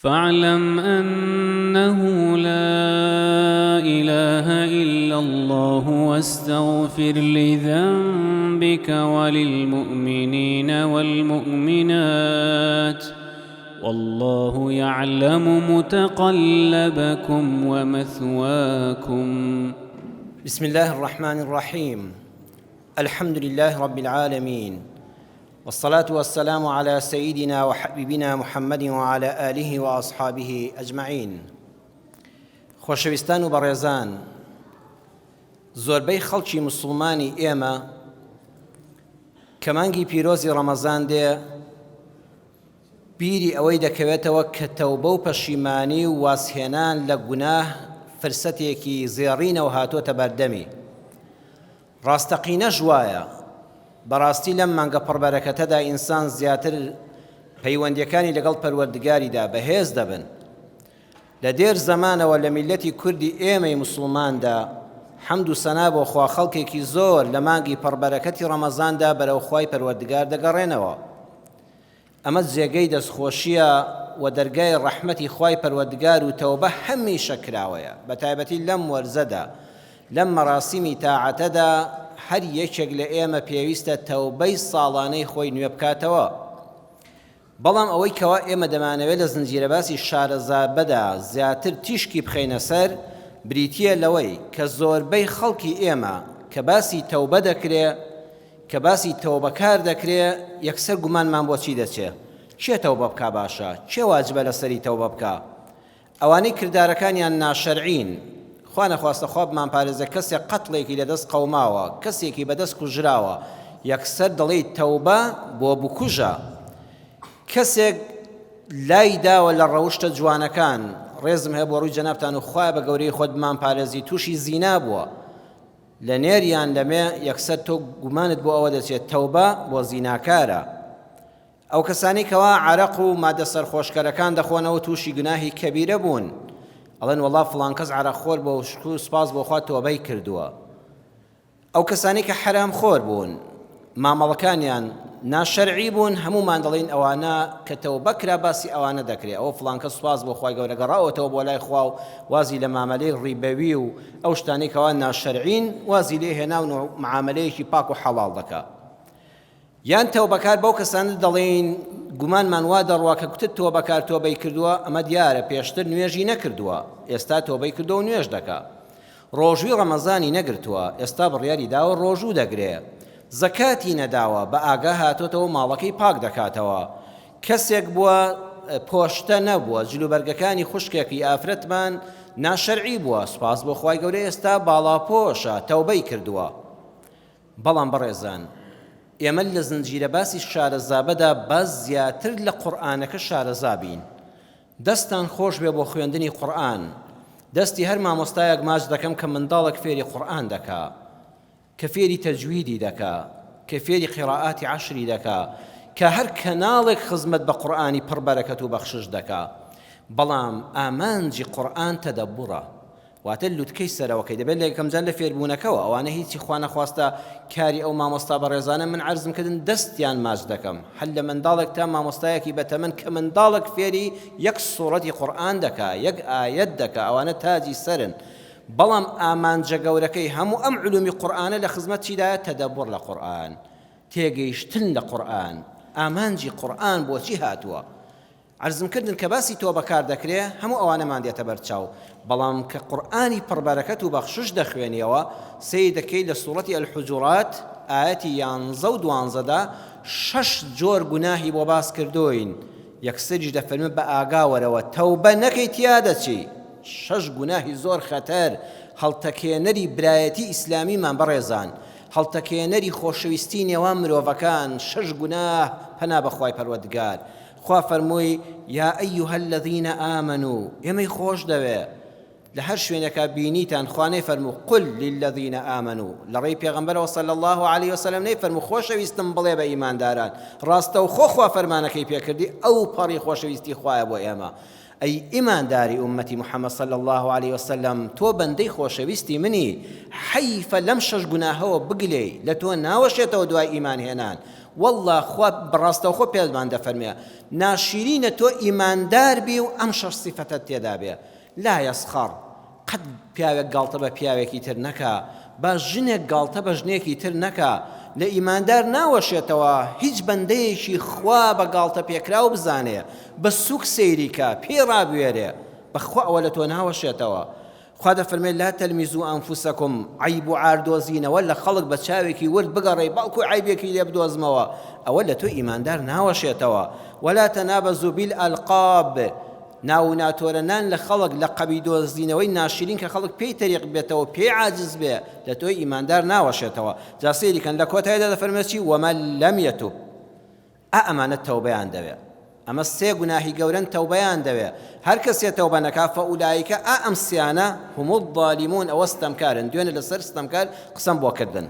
فاعلم أنه لا إله إلا الله واستغفر لذنبك وللمؤمنين والمؤمنات والله يعلم متقلبكم ومثواكم. بسم الله الرحمن الرحيم. الحمد لله رب العالمين، والصلاة والسلام على سيدنا وحبيبنا محمد وعلى آله وأصحابه أجمعين. خۆشەویستان و بەڕێزان، زۆربەی خەڵکی مسلمانی ئێمە کە مانگی پیرۆزی ڕەمەزان دێ بیری ئەوەی دەکەوێتەوە کە تەوبە و پەشیمانی و واسهێنان لە گوناه فرسەتێکی زێڕینەوە هاتوۆتە بەردەمی. ڕاستەقینەش وایە، بەڕاستی لەم مانگە پڕبەرەکەتەدا ئینسان زیاتر پەیوەندیەکانی لەگەڵ پەروەردگاریدا بەهێز دەبن. لە دێر زەمانەوە لە میلەتی کوردی ئێمەی مسلماندا حەمد و سەنا بۆ خوا خەڵکێکی زۆر لە مانگی پڕبەرەکەتی ڕەمەزاندا بەرەو خوای پەروەردگار دەگەڕێنەوە. ئەمە جێگەی دەستخۆشیە و دەرگای ڕەحمەتی خوای پەروەردگار و تەوبە هەمیشە کراوەیە، بە تایبەتی لەم وەرزەدا لەم مەراسیمی تاعەتەدا هەر یەکێک لە ئێمە پێویستە تەوبەی ساڵانەی خۆی نوێ بکاتەوە. بەڵام ئەوەی کەوا ئێمە دەمانەوێت لە زنجیرە باسی شارەزابەدا زیاتر تیشکی بخەینە سەر بریتیە لەوەی کە زۆربەی خەڵکی ئێمە کە باسی تەوبە دەکرێ، کە باسی تەوبەکار دەکرێ، یەکسەر گومانمان بۆ چی دەچێ؟ چێ تەوبە بکا باشە؟ چێ واجبە لەسەری تەوبە بکا؟ ئەوانەی کردارەکانیان ناشەرعین، خوا نەخواستە خوا بمانپارێزە کەسێک قەتڵێکی لەدەست قەوماوە، کەسێکی بەدەست کوژراوە، یەکسەر دەڵێی تەوبە بۆ بکوژە. کەسێک لای داوە لە ڕەوشتە جوانەکان، ڕێزم هەیە بۆ ڕووی جەنابتان و خوای بە گەورەی خۆت بمانپارێزی تووشی زینا بووە، لە نێریان لەمێ یەکسەر تۆ گومانت بۆ ئەوە دەچێت تەوبە بۆ زیناکارە. ئەو کەسانی کەوا عەرەق و مادە سەرخۆشکەرەکان دەخۆنەوە تووشی گوناهی کەبیرە بوون، ئەڵێن وەڵا فڵان کەس عەرەقخۆر بۆ شکر و سپاس بۆ خوا تۆبەی کردووە. ئەو کەسانی کە حەرام خۆر بوون، مامەڵەکانیان ناشەرعی بوون، هەمومان دەڵێن ئەوانە کە تەوبە کرا باسی ئەوانە دەکرێت. ئەوە فڵان کەس سپاس بۆ خوای گەورە گەڕاوەتەوە بۆ لای خوا و وازی لە مامەلەی ڕیبەوی و ئەو شتانەی کەوا ناشەرعین وازی لێ هێناون و معاملەیەکی پاک و حەڵاڵ دەکا. یان تەوبەکار بەو کەسانە دەڵێن گومانمان وا دەڕوا کە کوتت تۆبەکار تۆبەی کردووە، ئەمە دیارە پێشتر نوێژی نەکردووە، ئێستا تۆبەی کردو و نوێژ دەکا. ڕۆژووی ڕەمەزانی نەگرتووە، ئێستا بڕیاری داوە ڕۆژوو دەگرێ. زەکاتی نەداوە، بە ئاگا هاتۆتەوە ماڵەکەی پاک دەکاتەوە. کەسێک بووە پۆشتە نەبووە، جلوبەرگەکانی خوشکێکی ئافرەتمان ناشەرعی بووە، سپاس بۆ خوای گەورەی ئێستا باڵاپۆشە، تەوبەی کردووە. بەڵام بەڕێزان، ئێمە لە زنجیرە باسی شارەزابەدا باز زیاتر لە قورئانەکە شارەزابین. دەستان خۆش بێ بۆ خوێندنی قورئان. دەستی هەر مامۆستایەک ماچ دەکەم کە منداڵێک فێری قورئان دەکا، کە فێری تەجویدی دەکا، کە فێری قیراءاتی عەشری دەکا، کە هەر کەناڵێک خزمەت بە قورئانی پڕبەرەکەت و بەخشش دەکا. بەڵام ئامانجی قورئان تەدەبوڕە، واتە لوتکەی سەرەوەکەی دەبێت لە یەکەم جار لە فێربوونەکەەوە. ئەوانە هیچی خوا نەخواستە کاری ئەو مامۆستا بەڕێزانە من عەرزم کردن دەستیان ماچ دەکەم، هەر لە منداڵێک تا مامۆستایەکی بەتەمەن کە منداڵێک فێری یەک سوورەتی قورئان دەکا، یەک ئایەت دەکا، ئەوانە تاجی سەرن. بەڵام ئامانجە گەورەکەی هەموو ئەم علومی قورئانە لە خزمەت چیدایە؟ تەدەبوڕ لە قورئان، تێگەیشتن لە قورئان. ئامانجی قورئان بۆچی هاتووە؟ عەرزم کردن کە باسی تۆبەکار دەکرێ، هەموو ئەوانەمان دێتە بەرچاو. بەڵام کە قورئانی پڕبەرەکەت و بەخشش دەخوێنیەوە، سەی دەکەی لە سوورەتی ئەلحوجورات ئایەتی 11 و 12دا 6 جۆر گوناهی بۆ باس کردوین. یەکسەریش دەفەرمێ بە ئاگاوەرەوە تەوبە نەکەی تیا دەچی. 6 گوناهی زۆر خەتەر، هەڵتەکێنەری برایەتی ئیسلامیمان بەڕێزان، هەڵتەکێنەری خۆشەویستی نێوان مرۆڤەکان. 6 گوناه پەنا بەخوای پەروەردگار. خوا فەرمووی یا ئەیها الذین آمنوا، ئێمەی خۆش دەوێ لە هەر شوێنێکە بینیتان خوانەی فەرموو قل للذین آمنوا، لە ڕێی پێغەمبەرەوە صلی الله علیه وسلم نەی فەرموو خۆشەویستم بڵێ بە ئیمانداران، ڕاستە و خوا فەرمانەکەی پێکردی، ئەو پەڕی خۆشەویستی خوایە بۆ ئێمە. ئەی ئیمانداری ئومەتی محەممەد صلی الله علیه وسلم، تۆ بەندەی خۆشەویستی منی، حەیفە لەم 6 گوناهەوە بگلێ، لە تۆ ناوەشێتەوە دوای ئیمان هێنان. والله خوا بەڕاستەوخۆ پێمان دەفەرمێ ناشرینە تۆ ئیماندار بی و ئەم شەش سیفەتت تێدا بێ لا یەسخەڕ قەت پیاوێک گاڵتە بە پیاوێکی تر نەکا با ژنێک گاڵتە بە ژنێکی تر نەکا لە ئیماندار ناوەشێتەوە هیچ بەندەیەکی خوا بە گاڵتە پێکراو بزانێ بە سوک سەیریکە پێی ڕابوێرێ بەخوا ئەوە لە تۆ ناوەشێتەوە خوا دەفەرمێت لا تەلمیزوو ئەنفوسەکم عیب و عار دۆزینەوە لە خەڵک بە چاوێکی ورد بگەڕێ باوکو عیبێکی لێ بدۆزمەوە ئەوە لە تۆ ئیماندار ناوەشێتەوە ولا تەنابەزوو بالئەلقاب ناو ناتۆرەنان لە خەڵک لە قەبی دۆزینەوەی ناشرین کە خەڵک پێی تەریق بێتەوە پێی عاجز بێ لە تۆی ئیماندار ناوەشێتەوە جا سەیریکەن لە کۆتاییدا دەفەرمێت چی وەمەن لەم یەتوب ئەمانە تەوبەیان دەوێت ئەمە سێ گوناهی گەورەن تەوبەیان دەوێت هەر کەسێ تەوبە نەکا فەئولایکە ئەم سیانە هم الظالمون ئەوە ستەمکارن دوێنێ لەسەر ستەمکار قسەم بۆ کردن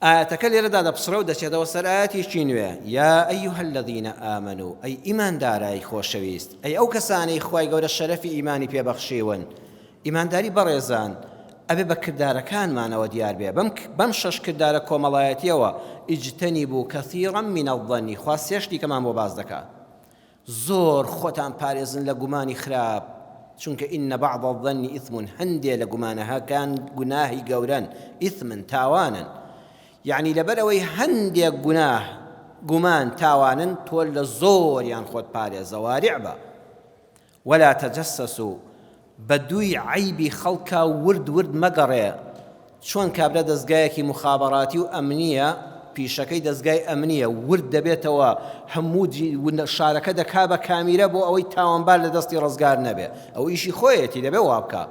ئاەتەکە لێرەدا دەپسڕە و دەچێتەوە سەر ئاەتێکی نوێ یا ئەیها الذین ئامنوا ئەی ئیماندارای خۆشەویست ئەی ئەو کەسانەی خوای گەورە شەرەفی ئیمانی پێبەخشیون ئیمانداری بەڕێزان ئەبێ بە کردارەکانمانەوە دیار بێ بەم شەش کردارە کۆمەڵایەتیەوە ئیجتەنیبوا کەثیرا من الظن خوا سێشتی کەمان بۆ باز دەکات زۆر خۆتان پارێزن لە گومانی خراپ چونکە ئین بعض الظن ئیثم هەندێ لە گومانەهاکان گوناهی گەورەن ئیثمن تاوانن یعنی لەبەرەوەی هەندێک گومان تاوانن تۆ لە زۆریان خۆت پارێزە وارع بە ولا تەجەسەسوا بە دووی عیبی خەڵکا ورد مەگەڕێ چۆن کابرا دەستگایەکی مخابەڕاتی و ئەمنیە پیشەکەی دەستگای ئەمنیە ورد دەبێتەوە هەموو شارەکە دەکا بە کامیرە بۆ ئەوەی تاوانبار لە دەستی ڕزگار نەبێ ئەو ئیشی خۆیەتی دەبێ وا بکە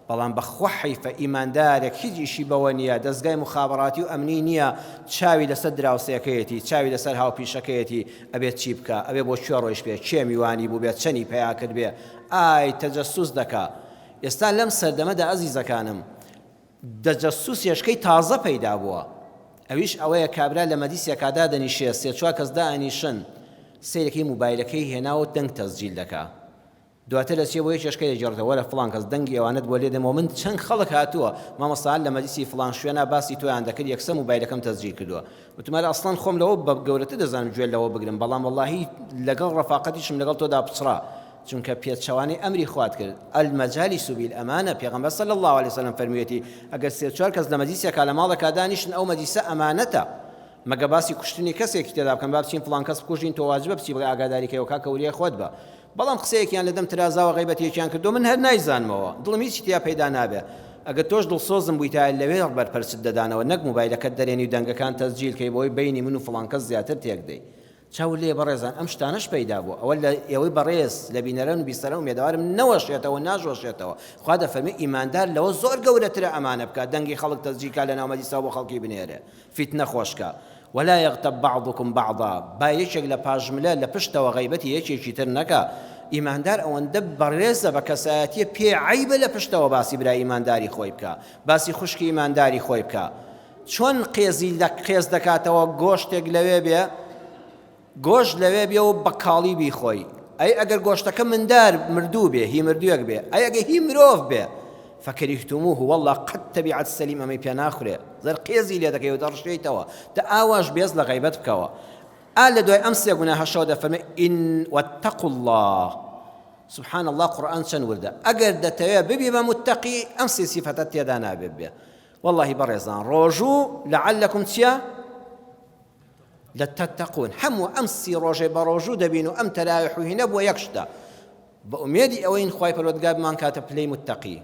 بەڵام بەخوا حیفە ئیماندارێک هیچ ئیشی بەوە نییە دەستگای مخابەڕاتی و ئەمنی نییە چاوی لەسەر دراوسەکەیەتی چاوی لەسەر هاوپیشەکەیەتی ئەبێت چی بکە ئەبێ بۆ کوێ ڕۆیش بێ چێ میوانی بوو بێت چەنی پیا کرد بێ ئای تەجەسوس دەکا ئێستا لەم سەردەمەدا ئەزیزەکانم دەجەسوس هێشکەی تازە پەیدا بووە ئەویش ئەوەیە کابرا لە مەدیسیەکادا دەنیشێ سێ چوار کەس دائەنیشن سیرەکەی موبایلەکەی هێناوە دەنگ تەسجیل دەکا دواتر لە چێ بۆ یەک شەشکەی دەجێڕێتەوە لە فڵان کەس دەنگی ئەوانت بۆ لێ دەمەوە من چەند خەڵک هاتووە مامۆستایان لە مەجلیسی فڵان شوێنە باسی تۆیان دەکرد یەکسەر موبایلەکەم تەسجیل کردووە وتمانە ئەسڵان خۆم لەوە بە گەورەتر دەزانم گوێ لەوە بگرم بەڵام وەڵاهی لەگەڵ ڕەفاقەتیشم لەگەڵ تۆدا پچڕا چونکە پێچەوانی ئەمری خوات کرد المەجالیس بالئەمانە پێغەمبەر صلی الله علیه وسلم فەرموویەتی ئەگەر سێ چوار کەس لە مەجلیسێکا لە ماڵێکا دانیشتن ئەو مەجلیسە ئەمانەتە مەگە باسی کوشتنی کەسێکی تێدا بکەن با بچین فڵان کەس بکوژین تۆ واجبە بچی بڵێ ئاگاداریکەوە کاکە وریای خۆت بە بەڵام قسەیەکیان لەدەم ترازاوە غیبەتێکیان کردو من هەر نایزانمەوە دڵم هیچی تیا پەیدا نابێ ئەگەر تۆش دڵسۆزم بوویتە لەوێ بەرپەرچت دەدانەوە نەک موبایلەکەت دەرێنی و دەنگەکان تەسجیل کەی بۆی بینی من و فڵان کەس زیاتر تێک دەی چاو لێ بەڕێزان ئەم شتانەش پەیدا بوو ئەوە لە ئێوەی بەڕێز لە بینەرەن و بیسەرە و مێدەوارم نەوەشێتەوە ناژۆشێتەوە خوا دەفەرمێ ئیماندار لەوە زۆر گەورەترە ئەمانە بکات دەنگی خەڵک تەسجیلکا لە ناو مەجلیسا بۆ خەڵکی بنێرێ فیتنە خۆشکە ولا يغتب بعضكم بعضا با یەکێک لە پاژملە لە پشتەوە غیبەتی یەکێکی تر نەکە ئیماندار ئەوەندە بەڕێزە بە کەسایەتیە پێ عیبە لە پشتەوە باسی برای ئیمانداری خۆی بکە باسی خوشکی ئیمانداری خۆی بکە چۆن قێز دەکاتەوە گۆشتێک لەوێ بێ گۆشت لەوێ بێ و بە کاڵی بیخۆی ئەی ئەگەر گۆشتەکە مندار مردوو بێ هی مردوویەک بێ ئەی ئەگەر هی مرۆڤ بێ فكرهتموه والله قد تبعت السليم أمي بيناخره زر قيزي لي دكيو درشيتوا تآواش بيز لغيبت بكوا قال دوي أمس يقولنا هالشودة فما إن واتقوا الله سبحان الله قرآن شن ورده أجر دتيا ببي متقي أمس صفتات يدانا ببي والله برزان روجو لعلكم تيا لتتقون حمو أمس روجي بروجو دبينو أم تلايحو هنا بو يكشتا بأميدي أوين خواي فرودقاب من كاتب لي متقي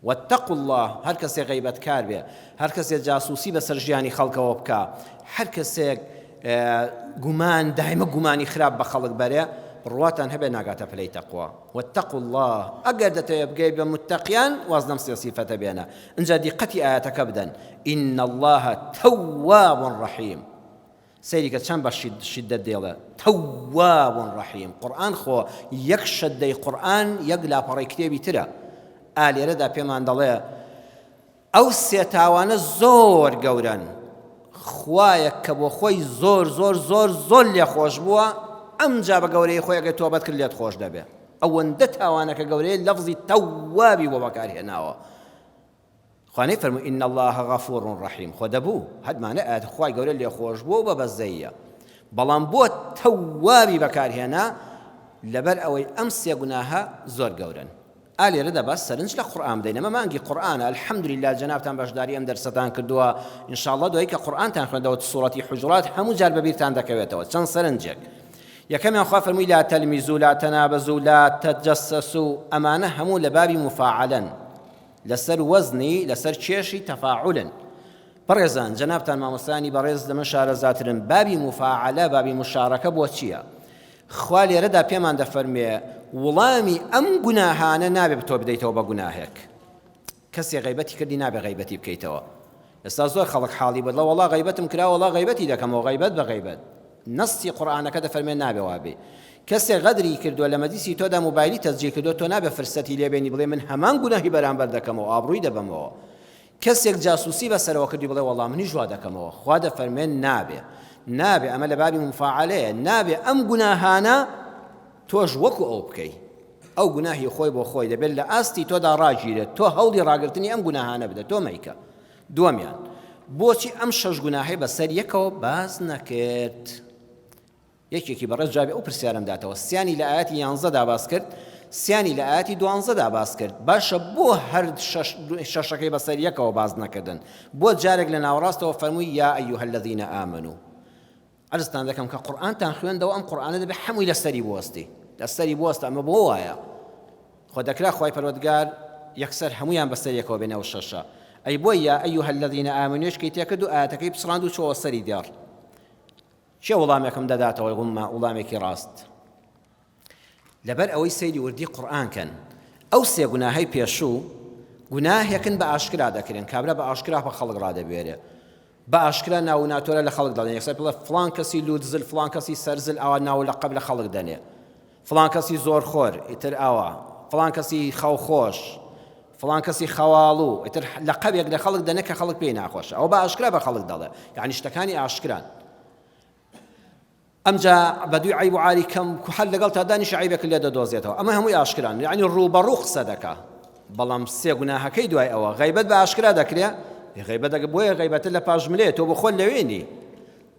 واتقوا الله هر کەسێ غیبەت کار بێ هەر کەسێ جاسوسی بەسەر ژیانی خەڵکەوە بکە هەر کەسێک گومان دایمە گومانی خراپ بە خەڵک بەرێ ڕواتان هەبێ ناگاتە پلەی تەقوا واتقوا الله ئەگەر دەتەوێ بگەی بە متەقیان وازنەم سێ سیفەتە بێنە ئینجا دیقەتی ئاەتەکە بدەن إن الله تواب رحيم سەیریکە چەند بە شیدەت دێڵێ تواب رحيم قورئان خۆ یەک شەدەی قورئان یەک لاپەڕەی کتێبی ترە ئالێرەدا پێمان دەڵێ ئەو سێ تاوانە زۆر گەورەن خوایە کە بۆ خۆی زۆر لێ خۆش بووە ئەمجا بە گەورەی خۆی ئەگەر تۆبەت کرد لێت خۆش دەبێ ئەوەندە تاوانەکە گەورەیە لەفزی تەوابی بۆ بەکارهێناوە خوانەی فەرمووی ئین الله غەفوور ڕەحیم خۆ دەبوو هەدمانە ئاەت خوای گەورە لێ خۆش بوو بە بەزەیە بەڵام بۆ تەوابی بەکارهێنا لەبەر ئەوەی ئەم سێ گوناهە زۆر گەورن. ئالێرەدا باس سەرنج لە قورئان بدەین ئەمە مانگی قورئانە الحەمدولله جەنابتان بەشداری ئەم دەرسەتان کردووە ئینشاءڵڵا دوایی کە قورئانتان خوێندەوە سوورەتی حوجرات هەموو جار بەبیرتان دەکەوێتەوە چەند سەرنجێک. یەکەمیان خوا فەرمووی لا تەلمیزوو لا تەنابەزوو لا تەجەسەسوو ئەمانە هەموو لە بابی مفاعەلەن لەسەر وەزنی لەسەر کێشی تەفاعولن. بەڕێزان جەنابتان مامۆستایانی بەڕێز لە من شارەزاترن بابی مفاعەلە بابی مشارەکە بۆ چییە؟ خوا لێرەدا پێمان دەفەرمێ وڵامی ئەم گوناهانە نابێ بتۆ بدەیتەوە بە گوناهێک. کەسێ غیبەتی کردی نابێ غیبەتی بکەیتەوە. ئێستا زۆر خەڵک حاڵی بەدڵە وەڵا غیبەتم کرا وەڵا غیبەتی دەکەمەوە غیبەت بە غیبەت. نەستی قورئانەکە دەفەرمێ نابێ وابێ. کەسێ غەدری کردووە لە مەجلیسی تۆدا موبایلی تەسجیل کردووە تۆ نابێ فرسەتی لێبێنی بڵێ من هەمان گوناهی بەرامبەر دەکەمەوە ئابڕووی دەبەمەوە. کەسێک جاسوسی بەسەرەوە کردی بڵێ وەڵا منیش وا دەکەمەوە خوا دەفەرمێ نابێ. نابێ ئەمە لە بابی مفاعەلەیە نابێ ئەم گوناهانە تۆش وەکو ئەو بکەی. ئەو گوناهی خۆی بۆ خۆی دەبێت لە ئاستی تۆدا ڕاگیرێت تۆ هەوڵی ڕاگرتنی ئەم گوناهانە بدە تۆ مەیکە. دووەمیان بۆچی ئەم شەش گوناهەی بەسەر یەکەوە باز نەکرد؟ یەکێکی بەڕێز جوابی ئەو پرسیارم داتەوە سیانی لە ئاەتی 11دا باس کرد سیانی لە ئاەتی 12دا باس کرد باشە بۆ هەر شەشەکەی بەسەر یەکەوە باز نەکردن بۆ جارێک لە ناوەڕاستەوە فەرمووی یا ئەیوهە الەذینە ئامنوا عەرزتان دەکەم کە قورئانتان خوێندەوە ئەم قورئانە دەبێت هەمووی لەسەری بوەستی لەسەری بوەستە ئەمە بۆ وایە خۆ دەکرا خوای پەروەردگار یەکسەر هەموویان بەسەر یەکەوە بێنەوە شەشە ئەی بۆ یا ئەیوهە الەذینە ئامنوێشکەی تێکرد و ئاەتەکەی پسڕاند و چۆوە سەری دیار چێ وەڵامێکم دەداتەوە وەڵامێکی ڕاست لەبەر ئەوەی سەیری وردی قورئانکەن ئەو سێ گوناهەی پێشوو گوناهێکن بە ئاشکرا دەکرێن کابرا بە ئاشکرا بە خەڵک ڕادەبوێرێ بە ئاشکرا ناو و ناتۆرە لە خەڵک دەڵێن یەکسەر بڵێ فڵان کەسی لودزل فڵان کەسی سەرزل ئەوە ناو لەقەب لە خەڵک دەنێ فڵان کەسی زۆرخۆر ئیتر ئەوە فڵان کەسی خەوخۆش فڵان کەسی خەواڵوو ئیتر لەقەبێک لە خەڵک دەنێ کە خەڵک پێی ناخۆشە ئەو بە ئاشکرا بە خەڵک دەڵێ یعنی شتەکانی ئاشکران ئەمجا بەدوی عیب و عاری کەم هەر لەگەڵ تا دانیش عیبێک لێ دەدۆزێتەوە ئەمە هەمووی ئاشکران یعنی ڕووبەڕوو قسە دەکا بەڵام سێ گوناهەکەی دوای ئەوە غیبەت بە ئاشکرا دەکرێ غیبەت دەکە بۆیە غیبەتە لە پاژملێ تۆ بە خۆت لەوێنی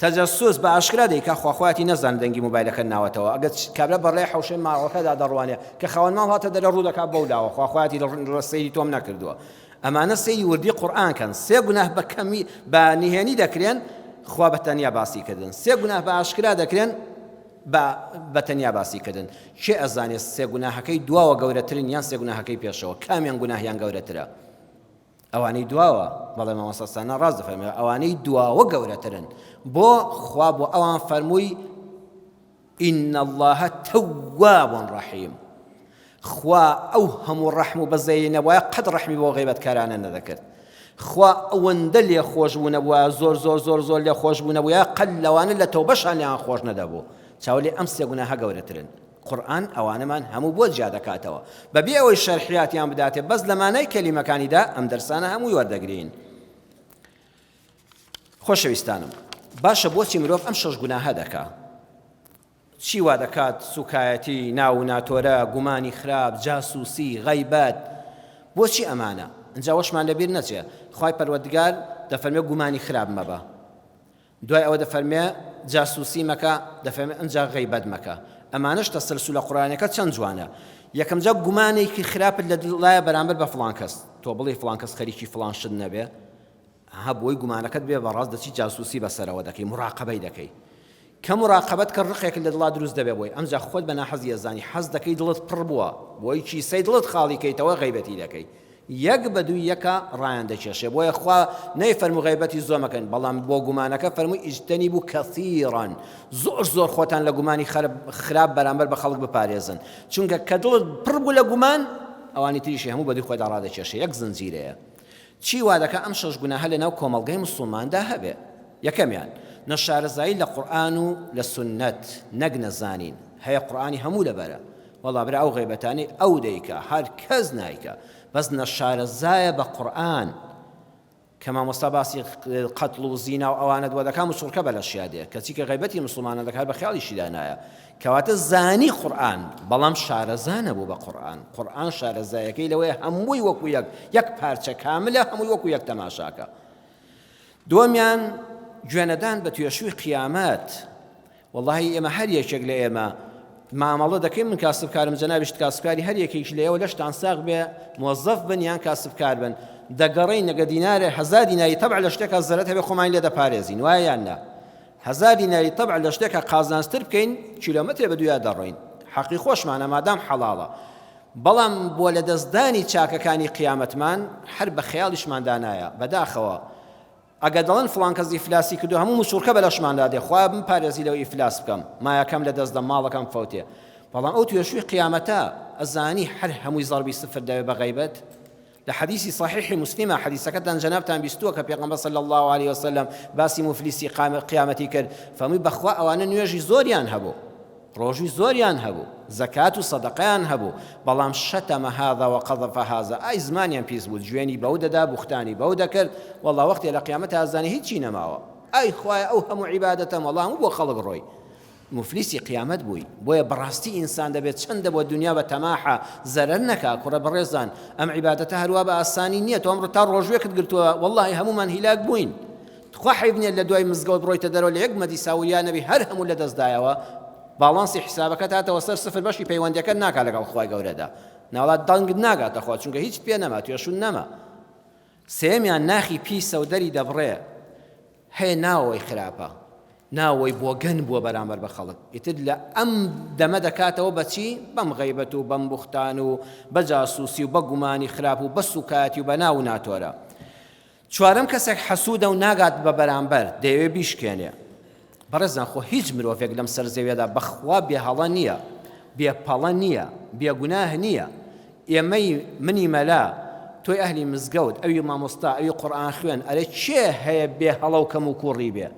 تەجەسوس بە ئاشکرا دەیکا خواخواتی نەزان دەنگی موبایلەکە ناوەتەوە ئەگەر کابرا بەڕێ حەوشەی ماوەکەدا دەڕوانێ کە خاوەن ماڵ هاتە دەرە ڕوو دەکات بەو لاوە خواخواتی لە سەیری تۆم نەکردووە ئەمانە سەیری وردی قورئانکەن سێ گوناه بە کەمی بە نهێنی دەکرێن خوا بەتەنیا باسی کردن سێ گوناه بە ئاشکرا دەکرێن بەتەنیا باسی کردن چێ ئەزانێت سێ گوناهەکەی دواوە گەورەترین یان سێ گوناهەکەی پێشەوە کامیان گوناهیان گەورەترە ئەوانەی دواوە بەڵێ مامۆستاسانە ڕاست دەفەرمێ ئەوانەی دواوە گەورەترن بۆ خوا بۆ ئەوان فەرمووی ئین الله تەواب ڕەحیم خوا ئەو هەموو ڕەحم و بەزەیی نەبووە قەت ڕەحمی بۆ غیبەتکارانە نەدەکرد خوا ئەوەندە لێ خۆش بوو نەبووە زۆر لێ خۆش بوو نەبووە قەت لەوانە لە تەوبەشان لێیان خۆش نەدەبوو چاوەڵێ ئەم سێ گوناهە گەورەترن قورئان ئەوانەمان هەموو بۆ جیا دەکاتەوە بەبێ ئەوەی شەرحیاتیان بداتێ بەس لە مانای کەلیمەکانیدا ئەم دەرسانە هەمووی وەردەگرین خۆشەویستانم باشە بۆچی مرۆڤ ئەم شەش گوناهە دەکا چی وا دەکات سوکایەتی ناو و ناتۆرە گومانی خراپ جاسووسی غیبەت بۆچی ئەمانە ئەنجا وەشمان لەبیر نەچێ خوای پەروەردگار دەفەرمێ گومانی خراپ مەبە دوای ئەوە دەفەرمێ جاسووسی مەکە دەفەرمێ ئەنجا غیبەت مەکە ئەمانەش تەسەلسولە قورئانەکە چەند جوانە یەکەم جا گومانێکی خراپت لە دڵایە بەرامبەر بە فڵان کەس تۆ بڵێ فڵان کەس خەریکی فڵان شت نەبێ ها بۆی گومانەکەت بێ بەڕاست دەچی جاسووسی بەسەرەوە دەکەی مراقەبەی دەکەی کە مراقەبەت کە ڕقێک لە دڵا دروست دەبێ بۆی ئەمجا خۆت بە ناحەزی ئەزانی حەز دەکەی دڵت پڕ بووە بۆی کیسەی دڵت خاڵی کەیتەوە غیبەتی دەکەی یەک بە دوو یەکە ڕایان دەکێشێ بۆیە خوا نەیفەرموو غیبەتی زۆر مەکەن بەڵام بۆ گومانەکە فەرمووی ئیجتەنیبوو کەثیران زۆر خۆتان لە گومانی خراپ بەرامبەر بە خەڵک بپارێزن چونکە کە دڵت پڕ بوو لە گومان ئەوانی تریشی هەموو بە دوی خۆیدا ڕادەکێشێ یەک زنجیرەیە چی وا دەکا ئەم شەش گوناهە لەناو کۆمەڵگەی موسڵماندا هەبێ یەکەمیان نەشارەزایی لە قورئان و لە سونەت نەک نەزانین هەیە قورئانی هەموو لەبەرە وەڵا برا ئەو غیبەتانی ئەو دەیکە هەر کەس نایکە بەس نەشارەزایە بە قورئان کە مامۆستا باسی قەتڵ و زینا و ئەوانە دووە دەکام و سوڕکە بە لەشیا دێ کەچی کە غیبەتی مسلمانە دەکات بە خیاڵیشیدا نایە کەواتە زانی قورئان بەڵام شارەزانە بوو بە قورئان شارەزایەکەی لەوەیە هەمووی وەکو یەک پارچە کاملە هەمووی وەکو یەک تەماشاکە. دووەمیان گوێنەدان بە توێشووی قیامەت. وەڵڵاهی ئێمە هەر یەکێک لە ئێمە مامەڵە دەکەین من کاسبکارم جەنابیشت کاسبکاری هەر یەکێکی لە ئێوە لەشتان ساغ بێ مۆزەف بن یان کاسبکار بن دەگەڕین نەگە دینارێ 1000 دیناری تەبع لە شتێکە زەرەت هەبێ خۆمان لێ دەپارێزین وایە یان نا 1000 دیناری تەبع لە شتێکە قازانستر بکەین کیلۆمەترێ بە دویا دەڕۆین حەقی خۆشمانە مادام حەڵاڵە. بەڵام بۆ لە دەستدانی چاکەکانی قیامەتمان هەر بە خەیاڵیشماندا نایە بەداخەوە ئەگە دەڵێن فڵان کەس ئیفلاسی کردو هەموو سوورکە بە لەشماندا دێ خوا بم پارێزی لەوە ئیفلاس بکەم مایەکەم لە دەستدەم ماڵەکەم فەوتێ. بەڵام ئەو توێشووی قیامەتە ئەزانی هەر هەمووی زەربی سفر دەوێ بە غەیبەت. لە حەدیثی صحیحی مسلمە حەدیثەکەتان جەنابتان بیستووە کە پێغەمبەر صلی الله عليه وسلم باسی مفلیسی قیامەتی کرد فەرمووی بەخوا ئەوانە نوێژی زۆریان هەبوو ڕۆژی زۆریان هەبوو زەکات و سەدەقەیان هەبوو بەڵام شەتەمە هذا وقذف هذا ئای زمانیان پیس بوو جوێنی بەو دەدا بوختانی بەو دەکرد وەڵڵا وەختێ لە قیامەت ئازانی هیچی نەماوە ئای خوایە ئەو هەموو عیبادەتەم وەڵڵا هەموو بۆ خەڵک ڕۆی مفلیسی قیامەت بووی. بۆیە بەڕاستی ئینسان دەبێت چەندە بۆ دنیا بە تەماحە زەرەر نەکا کوڕە بەڕێزان ئەم عیبادەتە هەروە بە ئاسانی نییە تۆ ئەمڕۆ تا ڕۆژوێکت گرتووە وەڵڵاهی هەمومان هیلاک بووین خوا حیبنێت لە دوای مزگەوت بڕۆیتە دەرەوە لە یەک مەدی ساوریان نەبی هەر هەموو لە دەستدایەوە باڵانسی حسابەکە تاتەوە سەر سفر بەشی پەیوەندیەکە ناکا لەگەڵ خوای گەورەدا ناوڵات دەنگت ناگاتە خوا چونکە هیچ پێ نەما توێشون نەما. سێمیان ناخی پیسە و دەری دەبڕێ هەیە ناوەی خراپە ناوەی بۆگەن بووە بەرامبەر بە خەڵک ئیتر لە ئەم دەمە دەکاتەوە بەچی بەم غەیبەت و بەم بوختان و بە جاسووسی و بە گومانی خراپ و بە سوکاتی و بە ناو ناتۆرە. چوارەم کەسێک حەسوودە و ناگات بە بەرامبەر دەیەوێ بیشکێنێ. بەڕێزان خۆ هیچ مرۆڤێک لەم سەر زەویەدا بەخوا بێهەڵە نییە بێپەڵە نییە بێگوناه نییە. ئێمەی منی مەلا تۆی ئەهلی مزگەوت ئەوی مامۆستا ئەوی قورئان خوێن ئەرێ چێ هەیە بێهەڵە و کەم و کوڕی بێ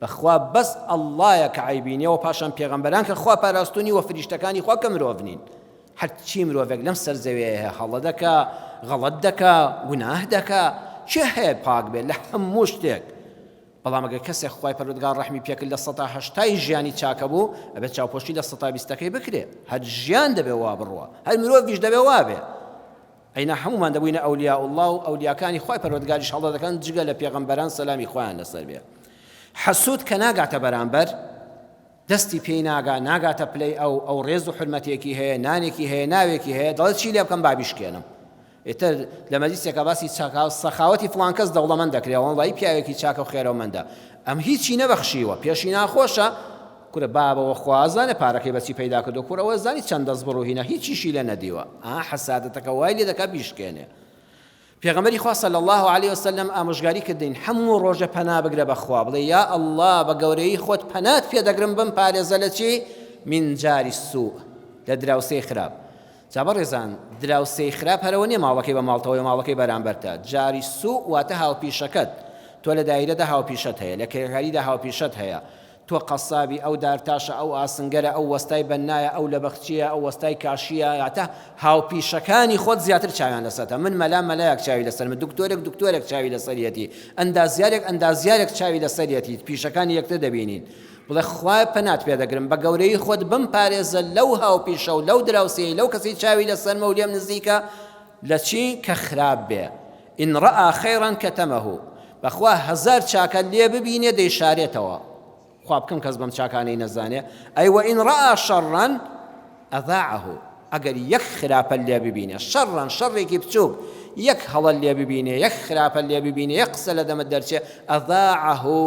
بەخوا بەس ئەڵڵایە کە عیبینیەوە پاشان پێغەمبەران کە خوا پاراستونی وە فریشتەکانی خوا کە مرۆڤ نین. هەرچی مرۆڤێک لەم سەر زەویە هەیە هەڵە دەکا غەڵەت دەکا گوناه دەکا چێ هەیە پاک بێت لە هەموو شتێک. بەڵام ئەگەر کەسێک خوای پەروەردگار ڕەحمی پێکرد لە 180 ژیانی چاکە بوو ئەبێت چاوپۆشی لە 120ەکەی بکرێ هەر ژیان دەبێ وا بڕوە هەر مرۆڤیش دەبێ وا بێ. ئەینا هەمومان دەبووینە ئەولیا الله و ئەولیاکانی خوای پەروەردگاریش هەڵە دەکەن جگە لە پێغەمبەران سەلامی خوایان لەسەر بێ. حەسوود کە ناگاتە بەرامبەر دەستی پێی ناگاتە پلەی ئەو ڕێز و حرمەتێکی هەیە نانێکی هەیە ناوێکی هەیە دەڵێت چی لێ بکەم بابیشکێنم. ئێتر لە مەجلیسێکە باسی سەخاوەتی فڵان کەس دەوڵەمەند دەکرێت وەڵڵی پیاوێکی چاکە و خێرەومەندە ئەم هیچی نەبەخشیوە پێشی ناخۆشە کورە بابەوە خوازانە پارەکەی بەچی پەیدا کردو کوڕەوە زانی چەند دەست بڕوهینە هیچیشی لە نەدیوە حەسادەتەکە وای لێ دەکا بیشکێنێ. پێغەمبەری خوا صلی الله علیه وسلم ئامۆژگاری کردین هەموو ڕۆژە پەنا بگرە بەخوا بڵێ یا ئەڵڵا بە گەورەی خۆت پەنات پێدەگرم بم پارێزە لە چی من جاری سوء لە دراوسەی خراپ. جا بەڕێزان دراوسەی خراپ هەرەوە نیە ماڵەکەی بە ماڵتەوەی ماڵەکەی بەرامبەرتە. جاری سوء واتە هاوپیشەکەت تۆ لە دایرەدا هاوپیشەت هەیە لە کێرەکاریدا هاوپیشەت هەیە تۆ قەسابی ئەو دارتاشە ئەو ئاسنگەرە ئەو وەستای بەنایە ئەو لە بەخچیە ئەو وەستای کاشیە یاتە هاوپیشەکانی خۆت زیاتر چاویان لەسەرە. من مەلایەک چاوی لەسەر من دکتۆرێک چاوی لەسەرەتی ئەندازیارێک چاوی لەسەرەتی پیشەکانی یەکتر دەبینین. بڵێ خوای پەنات پێدەگرم بە گەورەی خۆت بم پارێزە لەو هاوپیشە و لەو دراوسەی لەو کەسی چاوی لەسەرمە و لێم نزیکە لە چی کە خراپ بێ. ئین ڕەئا خەیڕەن کەتەمەهو بەخوا 1000 چاکە لێ ببینێ دەیشارێتەوە خوا بکەم کەس بەم چاکانەی نەزانێ. ئەی وئین ڕەئا شەڕەن ئەذاعەهو ئەگەر یەک خراپە لێ ببینێ شەڕەن شەڕێکی بچووک یەک هەڵە لێ ببینێ یەک خراپە لێ ببینێ یەک قسە لە دەمت دەرچێ ئەذاعەهو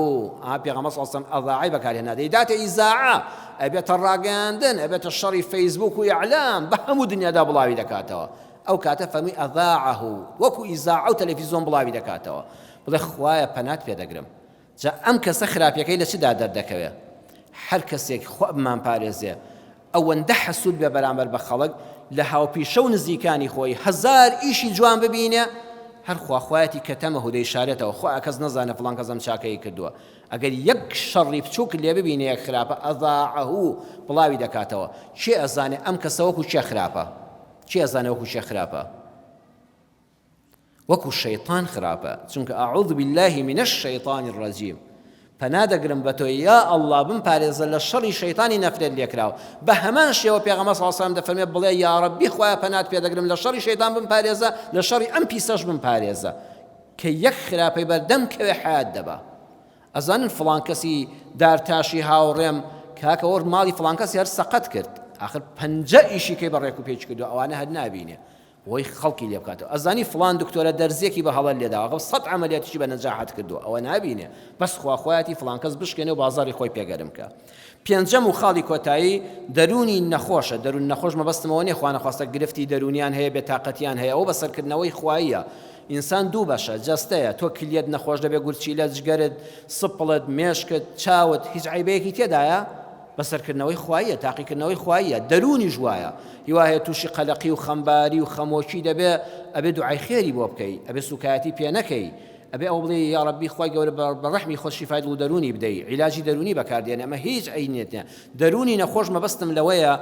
پێغەمبەر صلی الله علیه وسلم ئەذاعی بەکارهێنا دەیداتە ئیزاعە ئەبێتە ڕاگەیاندن ئەبێتە شەڕی فەیسبوک و ئیعلام بە هەموو دنیادا بڵاوی دەکاتەوە. ئەو کاتە فەرمووی ئەذاعەهو وەکو ئیزاعە و تەلەڤیزۆن بڵاوی دەکاتەوە. بڵێ خوایە پەنات پێدەگرم جا ئەم کەسە خراپیەکەی لە چدا دەردەکەوێ هەر کەسێک خوا بمان پارێزێ ئەوەندە حەسوود بێ بەرامبەر بە خەڵک لە هاوپیشە و نزیکانی خۆی 1000 ئیشی جوان ببینێ هەر خواخوایەتی کەتەمەهو دەیشارێتەوە خوا کەس نەزانە فڵان کەسم چاکەی کردووە. ئەگەر یەک شەڕی بچووک لێ ببینێ یەک خراپە ئەذاعەهو بڵاوی دەکاتەوە. چێ ئەزانێ ئەم کەسە وەکو چێ خراپە چێ ئەزانێ وەکو چێ خراپە. وەکو شەیطان خراپە چونکە ئەعوذ بالله من الشەیطان الرەجیم پەنادەگرم بە تۆ یا ئەڵڵا بمپارێزە لە شەڕی شەیطانی نەفرێت لێکراوە بە هەمان شێوە پێغەمبەر صلی الله علیه و سلم دەفەرمێت بڵێ یا ڕەبی خوایە پەنات پێدەگرم لە شەڕی شەیطان بمپارێزە لە شەڕی ئەم پیسەش بمپارێزە کە یەک خراپەی بەردەم کەوێ حیات دەبا ئەزانن فڵان کەسی دارتاشی هاوڕێم کاکە وەر ماڵی فڵان کەسی هەر سەقەت کرد آخر 50 ئیشی کەی بەڕێک و پێچ کردو ئەوانە هەر نابینێ وەی خەڵکی لێ بکاتەوە ئەزانی فڵان دکتۆرە دەرزیەکی بە هەڵە لێداوە 100 عەمەلیاتیشی بە نەجاحەت کردووە ئەوە نابینێ بەس خواخوایەتی فڵان کەس بشکێنێ و بازاڕی خۆی پێگەرم کە پێنجەم و خاڵی کۆتایی دەرونی نەخۆشە دەرون نەخۆش مەبەستمەوە نیە خوا نەخواستە گرفتی دەرونیان هەیە بێتاقەتیان هەیە ئەو بەسەرکردنەوەی خواییە ئینسان دوو بەشە جەستەیە تۆ کلیەت نەخۆش دەبێ گورچی لە جگەرت سپڵت مێشکت چاوت هیچ عیبەیەکی تێدایە بەسەرکردنەوەی خواییە تاقیکردنەوەی خواییە دەرونی ژوایە هیوایە تووشی قەلەقی و خەمباری و خەمۆکی دەبێ ئەبێ دوعای خێری بۆ بکەی ئەبێ سوکایەتی پێ نەکەی ئەبێ ئەو بڵێ یا ڕەبی خوای گەورە بە ڕەحمی خۆت شیفای دڵ و دەرونی بدەی عیلاجی دەرونی بەکاردێنێ ئەمە هیچ عینێت نییە دەرونی نەخۆش مەبەستم لەوەیە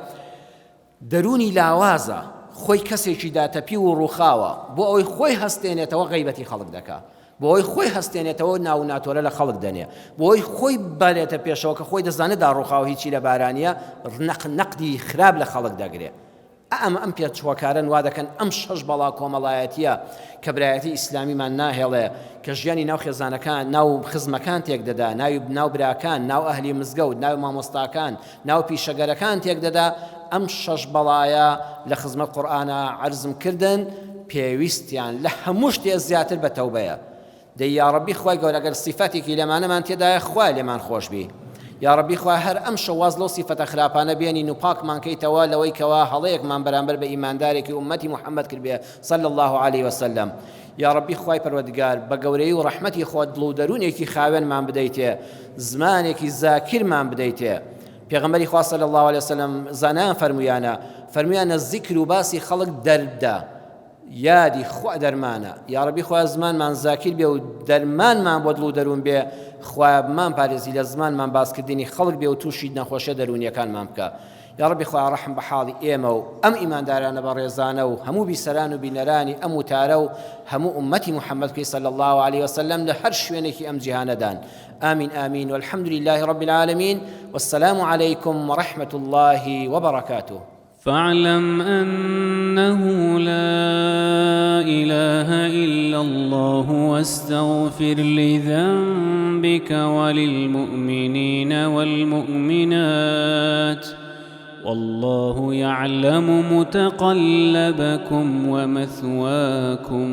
دەرونی لاوازە خۆی کەسێکی داتەپی و ڕووخاوە بۆ ئەوەی خۆی هەستێنێتەوە غەیبەتی خەڵک دەکات بۆ ئەوەی خۆی هەستێنێتەوە ناو ناتۆرە لە خەڵک دەنێ بۆ ئەوەی خۆی بارێتە پێشەوە کە خۆی دەزانێت داڕووخاوە هیچی لە بارانیە نەقدی خراپ لە خەڵک دەگرێ ئەم پێچووەکارن وا دەکەن ئەم شەش بەڵا کۆمەڵایەتیە کە برایەتی ئیسلامیمان ناهێڵێ کە ژیانی ناو خێزانەکان ناو خزمەکان تێک دەدا ناو براکان ناو ئەهلی مزگەوت ناو مامۆستاکان ناو پیشەگەرەکان تێک دەدا ئەم شەش بەڵایە لە خزمەت قورئانە عەرزم کردن پێویستیان لە هەموو شتێ زیاتر بە تەوبەیە دەی یا ڕەبی خوای گەورە ئەگەر سیفەتێکی لێمانەمان تێدایە خوای لێمان خۆش بی یا ڕەبی خوای هەر ئەم شەواز لەو سیفەتە خراپانە بێنین و پاکمان کەیتەوە لەوەی کەوا هەڵەیەکمان بەرامبەر بە ئیماندارێکی ئومەتی محەممەد کرد بێ صلی الله علیه وسلم یا ڕەبی خوای پەروەردگار بە گەورەی و ڕەحمەتی خۆت دڵ و دەرونێکی خاوێنمان بدەیتێ زمانێکی زاکرمان بدەیتێ پێغەمبەری خوا صلی الله علیه وسلم زانایان فەرمویانە زیکر و باسی خەڵک دەردە یادی خوا دەرمانە یا ڕەبی خوا زمانمان زاکر بێ و دەرمانمان بۆ دڵ و دەروون بێ خوا بمان پارێزی لە زمانمان باسکردنی خەڵک بێ و تووشی نەخۆشە دەرونیەکانمان بکە یا ڕەبی خوا ڕەحم بە حاڵی ئێمە و ئەم ئیماندارانە بە ڕێزانە و هەموو بیسەران و بینەرانی ئەم وتارە و هەموو ئومەتی محەممەد کەی صلی الله علیه وسلم لە هەر شوێنێکی ئەم جیهانەدان آمین آمین والحمد لله رب العالمين والسلام عليكم ورحمة الله وبركاته فاعلم أنه لا إله إلا الله واستغفر لذنبك وللمؤمنين والمؤمنات والله يعلم متقلبكم ومثواكم